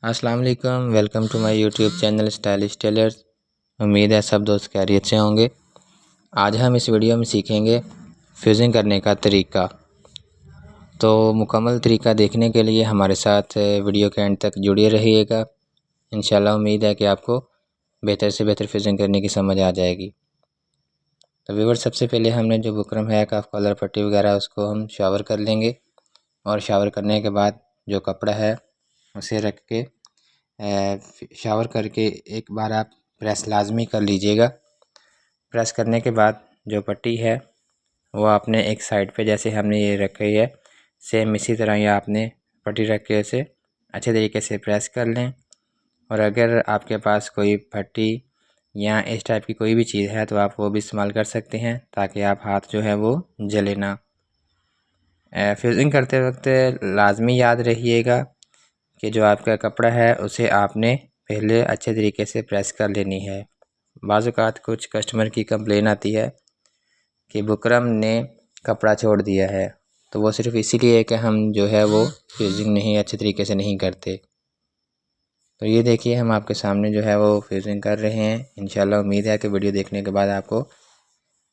अस्सलाम वालेकुम, welcome to my YouTube channel stylish tailors. उम्मीद है सब दोस्त खैरियत से होंगे। आज हम इस वीडियो में सीखेंगे फ्यूज़िंग करने का तरीका। तो मुकम्मल तरीका देखने के लिए हमारे साथ वीडियो के एंड तक जुड़े रहिएगा। इंशाल्लाह उम्मीद है कि आपको बेहतर से बेहतर फ्यूज़िंग करने की समझ आ जाएगी। तो व्यूअर, सबसे पहले हमने जो बुकरम है, काफ कॉलर, पट्टी वगैरह, उसको हम शावर कर लेंगे। और शावर करने के बाद जो कपड़ा है उसे रख के शावर करके एक बार आप प्रेस लाजमी कर लीजिएगा। प्रेस करने के बाद जो पट्टी है वो आपने एक साइड पे, जैसे हमने ये रखी है, सेम इसी तरह ये आपने पट्टी रख के उसे अच्छे तरीके से प्रेस कर लें। और अगर आपके पास कोई पट्टी या इस टाइप की कोई भी चीज़ है तो आप वो भी इस्तेमाल कर सकते हैं, ताकि आप हाथ जो है वो जले ना। फ्यूज़िंग करते वक्त लाजमी याद रखिएगा कि जो आपका कपड़ा है उसे आपने पहले अच्छे तरीके से प्रेस कर लेनी है। बाज़ औक़ात कुछ कस्टमर की कंप्लेन आती है कि बुकरम ने कपड़ा छोड़ दिया है, तो वो सिर्फ़ इसीलिए कि हम जो है वो फ्यूज़िंग नहीं अच्छे तरीके से नहीं करते। तो ये देखिए, हम आपके सामने जो है वो फ्यूज़िंग कर रहे हैं। इंशाल्लाह उम्मीद है कि वीडियो देखने के बाद आपको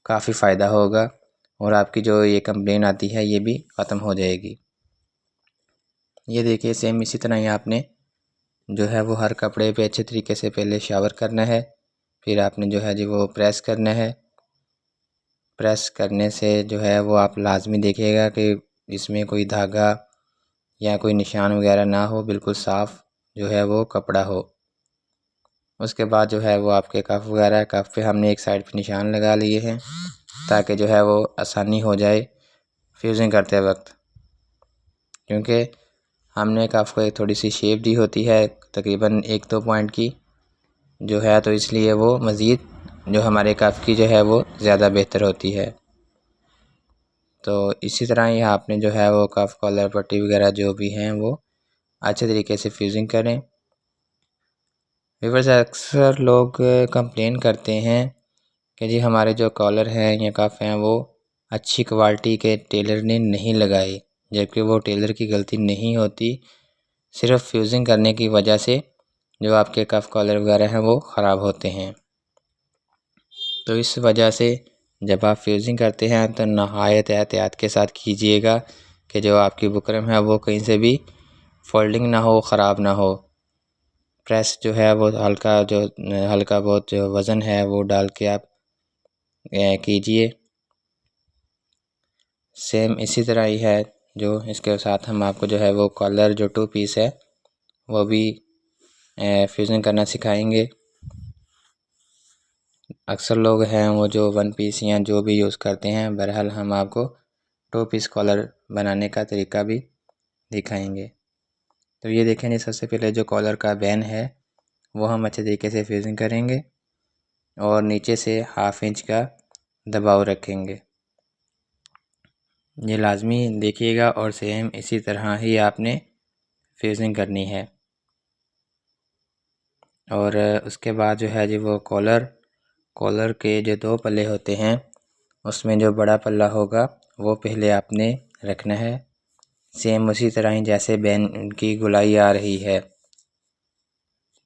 काफ़ी फ़ायदा होगा और आपकी जो ये कंप्लेन आती है ये भी ख़त्म हो जाएगी। ये देखिए, सेम इसी तरह ही आपने जो है वो हर कपड़े पे अच्छे तरीके से पहले शावर करना है, फिर आपने जो है जी वो प्रेस करना है। प्रेस करने से जो है वो आप लाजमी देखिएगा कि इसमें कोई धागा या कोई निशान वगैरह ना हो, बिल्कुल साफ़ जो है वो कपड़ा हो। उसके बाद जो है वो आपके कफ वगैरह, कफ पे हमने एक साइड पे निशान लगा लिए हैं ताकि जो है वो आसानी हो जाए फ्यूज़िंग करते वक्त, क्योंकि हमने कफ को एक थोड़ी सी शेप दी होती है, तकरीबन 1-2 पॉइंट की जो है, तो इसलिए वो मज़ीद जो हमारे कफ की जो है वो ज़्यादा बेहतर होती है। तो इसी तरह ही आपने जो है वो कफ कॉलर, पट्टी वगैरह जो भी हैं वो अच्छे तरीके से फ्यूज़िंग करें। व्यूअर्स, अक्सर लोग कंप्लेन करते हैं कि जी हमारे जो कॉलर हैं या कफ हैं वो अच्छी क्वालिटी के टेलर ने नहीं लगाए, जबकि वो टेलर की गलती नहीं होती, सिर्फ़ फ्यूज़िंग करने की वजह से जो आपके कफ कॉलर वगैरह हैं वो ख़राब होते हैं। तो इस वजह से जब आप फ्यूज़िंग करते हैं तो नहायत एहतियात के साथ कीजिएगा कि जो आपकी बुकरम है वो कहीं से भी फोल्डिंग ना हो, ख़राब ना हो। प्रेस जो है वो हल्का बहुत जो वज़न है वो डाल के आप कीजिए। सेम इसी तरह ही है, जो इसके साथ हम आपको जो है वो कॉलर जो 2 पीस है वो भी फ्यूज़िंग करना सिखाएंगे। अक्सर लोग हैं वो जो 1 पीस या जो भी यूज़ करते हैं, बहरहाल हम आपको 2 पीस कॉलर बनाने का तरीका भी दिखाएंगे। तो ये देखें जी, सबसे पहले जो कॉलर का बैन है वो हम अच्छे तरीके से फ्यूज़िंग करेंगे और नीचे से 1/2 इंच का दबाव रखेंगे। ये लाजमी देखिएगा और सेम इसी तरह ही आपने फ्यूज़िंग करनी है। और उसके बाद जो है जी वो कॉलर के जो 2 पल्ले होते हैं उसमें जो बड़ा पल्ला होगा वो पहले आपने रखना है, सेम उसी तरह ही जैसे बैन की गोलाई आ रही है।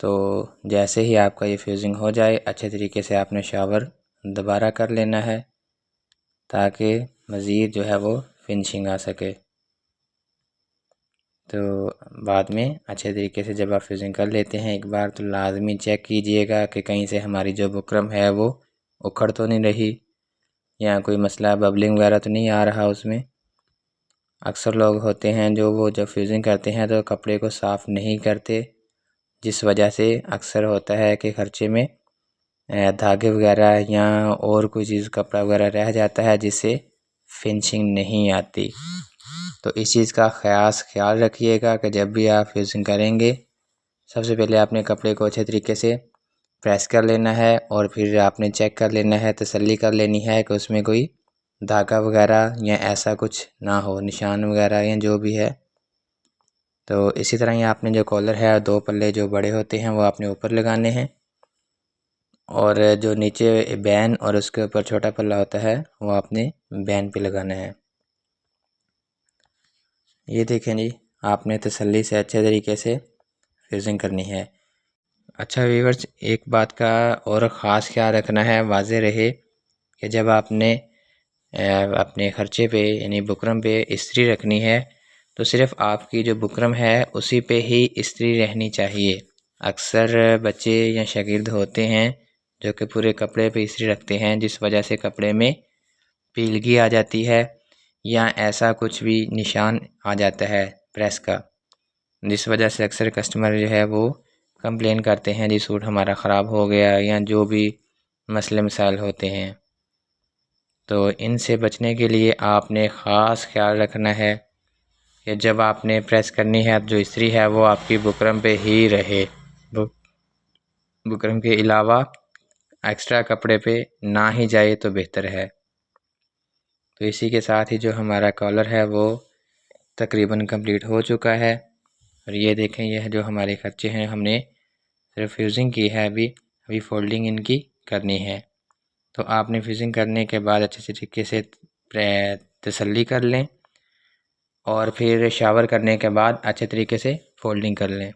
तो जैसे ही आपका ये फ्यूज़िंग हो जाए, अच्छे तरीके से आपने शावर दोबारा कर लेना है ताकि मज़ीद जो है वो फिनिशिंग आ सके। तो बाद में अच्छे तरीके से जब आप फ्यूज़िंग कर लेते हैं एक बार, तो लाजमी चेक कीजिएगा कि कहीं से हमारी जो बुकरम है वो उखड़ तो नहीं रही या कोई मसला बबलिंग वगैरह तो नहीं आ रहा उसमें। अक्सर लोग होते हैं जो वो जब फ्यूज़िंग करते हैं तो कपड़े को साफ़ नहीं करते, जिस वजह से अक्सर होता है कि खर्चे में धागे वगैरह या और कोई चीज़, कपड़ा वगैरह रह जाता है जिससे फिनिशिंग नहीं आती। तो इस चीज़ का ख्याल रखिएगा कि जब भी आप फ्यूज़िंग करेंगे, सबसे पहले आपने कपड़े को अच्छे तरीके से प्रेस कर लेना है और फिर आपने चेक कर लेना है, तसल्ली कर लेनी है कि उसमें कोई धागा वगैरह या ऐसा कुछ ना हो, निशान वगैरह या जो भी है। तो इसी तरह ही आपने जो कॉलर है, 2 पल्ले जो बड़े होते हैं वो आपने ऊपर लगाने हैं और जो नीचे बैन और उसके ऊपर छोटा पल्ला होता है वो आपने बैन पे लगाना है। ये देखें जी, आपने तसल्ली से अच्छे तरीके से फ्यूजिंग करनी है। अच्छा व्यूअर्स, एक बात का और ख़ास ख्याल रखना है, वाज़े रहे कि जब आपने अपने ख़र्चे पे यानी बुकरम पे इस्त्री रखनी है तो सिर्फ़ आपकी जो बुकरम है उसी पे ही इस्त्री रहनी चाहिए। अक्सर बच्चे या शागिर्द होते हैं जो कि पूरे कपड़े पे इस्त्री रखते हैं, जिस वजह से कपड़े में पीलगी आ जाती है या ऐसा कुछ भी निशान आ जाता है प्रेस का, जिस वजह से अक्सर कस्टमर जो है वो कंप्लेन करते हैं जी सूट हमारा ख़राब हो गया या जो भी मसले मसाइल होते हैं। तो इनसे बचने के लिए आपने ख़ास ख्याल रखना है कि जब आपने प्रेस करनी है जो इस्त्री है वो आपकी बुकरम पे ही रहे, बुकरम के अलावा एक्स्ट्रा कपड़े पे ना ही जाए तो बेहतर है। तो इसी के साथ ही जो हमारा कॉलर है वो तकरीबन कंप्लीट हो चुका है। और ये देखें, यह जो हमारे खर्चे हैं हमने सिर्फ फ्यूजिंग की है, अभी फोल्डिंग इनकी करनी है। तो आपने फ्यूजिंग करने के बाद अच्छे तरीके से तसल्ली कर लें और फिर शावर करने के बाद अच्छे तरीके से फोल्डिंग कर लें।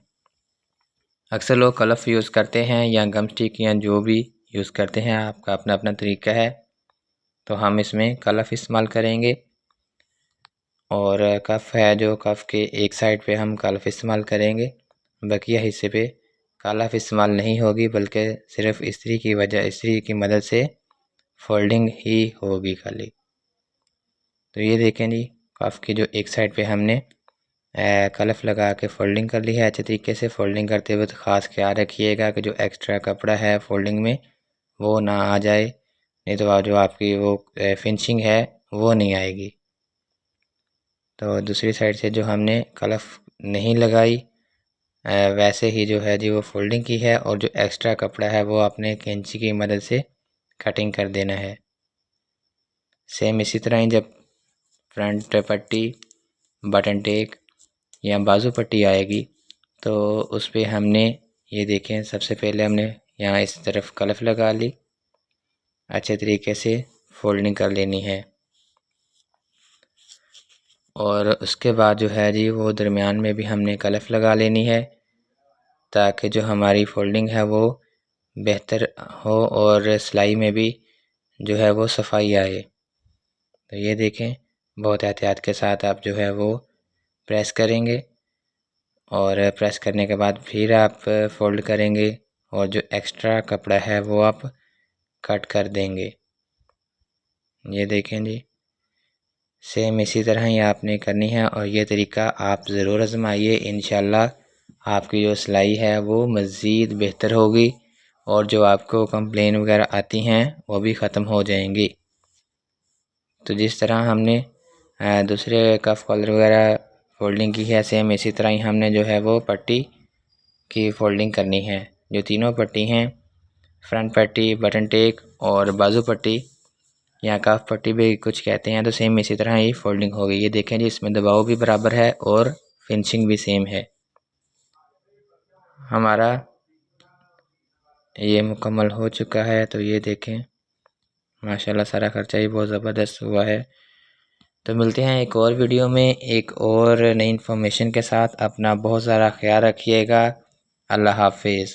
अक्सर लोग कलफ यूज़ करते हैं या गम स्टिक या जो भी यूज़ करते हैं, आपका अपना अपना तरीका है। तो हम इसमें कलफ इस्तेमाल करेंगे और कफ़ है जो कफ़ के एक साइड पे हम कलफ इस्तेमाल करेंगे, बकिया हिस्से पे कलफ इस्तेमाल नहीं होगी, बल्कि सिर्फ इस्त्री की मदद से फोल्डिंग ही होगी खाली। तो ये देखें जी, कफ़ की जो एक साइड पे हमने कलफ लगा के फ़ोल्डिंग कर ली है। अच्छे तरीके से फ़ोल्डिंग करते हुए तो ख़ास ख्याल रखिएगा कि जो एक्स्ट्रा कपड़ा है फ़ोल्डिंग में वो ना आ जाए, नहीं तो जो आपकी वो फिनिशिंग है वो नहीं आएगी। तो दूसरी साइड से जो हमने कलफ नहीं लगाई वैसे ही जो है जी वो फोल्डिंग की है और जो एक्स्ट्रा कपड़ा है वो आपने कैंची की मदद से कटिंग कर देना है। सेम इसी तरह ही जब फ्रंट पट्टी, बटन टेक या बाजू पट्टी आएगी तो उस पर हमने ये देखें, सबसे पहले हमने यहाँ इस तरफ कलफ लगा ली, अच्छे तरीके से फोल्डिंग कर लेनी है और उसके बाद जो है जी वो दरमियान में भी हमने कलफ लगा लेनी है ताकि जो हमारी फोल्डिंग है वो बेहतर हो और सिलाई में भी जो है वो सफाई आए। तो ये देखें, बहुत एहतियात के साथ आप जो है वो प्रेस करेंगे और प्रेस करने के बाद फिर आप फोल्ड करेंगे और जो एक्स्ट्रा कपड़ा है वो आप कट कर देंगे। ये देखें जी, सेम इसी तरह ही आपने करनी है और ये तरीका आप ज़रूर आजमाइए। इंशाल्लाह आपकी जो सिलाई है वो मज़ीद बेहतर होगी और जो आपको कंप्लेन वगैरह आती हैं वो भी ख़त्म हो जाएंगी। तो जिस तरह हमने दूसरे कफ कॉलर वगैरह फोल्डिंग की है, सेम इसी तरह ही हमने जो है वो पट्टी की फोल्डिंग करनी है। जो तीनों पट्टी हैं, फ्रंट पट्टी, बटन टेक और बाजू पट्टी या काफ पट्टी भी कुछ कहते हैं, तो सेम इसी तरह ही फोल्डिंग हो गई। ये देखें जी, इसमें दबाव भी बराबर है और फिनिशिंग भी सेम है। हमारा ये मुकम्मल हो चुका है। तो ये देखें, माशाल्लाह सारा खर्चा ही बहुत ज़बरदस्त हुआ है। तो मिलते हैं एक और वीडियो में एक और नई इन्फॉर्मेशन के साथ। अपना बहुत सारा ख्याल रखिएगा। अल्लाह हाफिज़।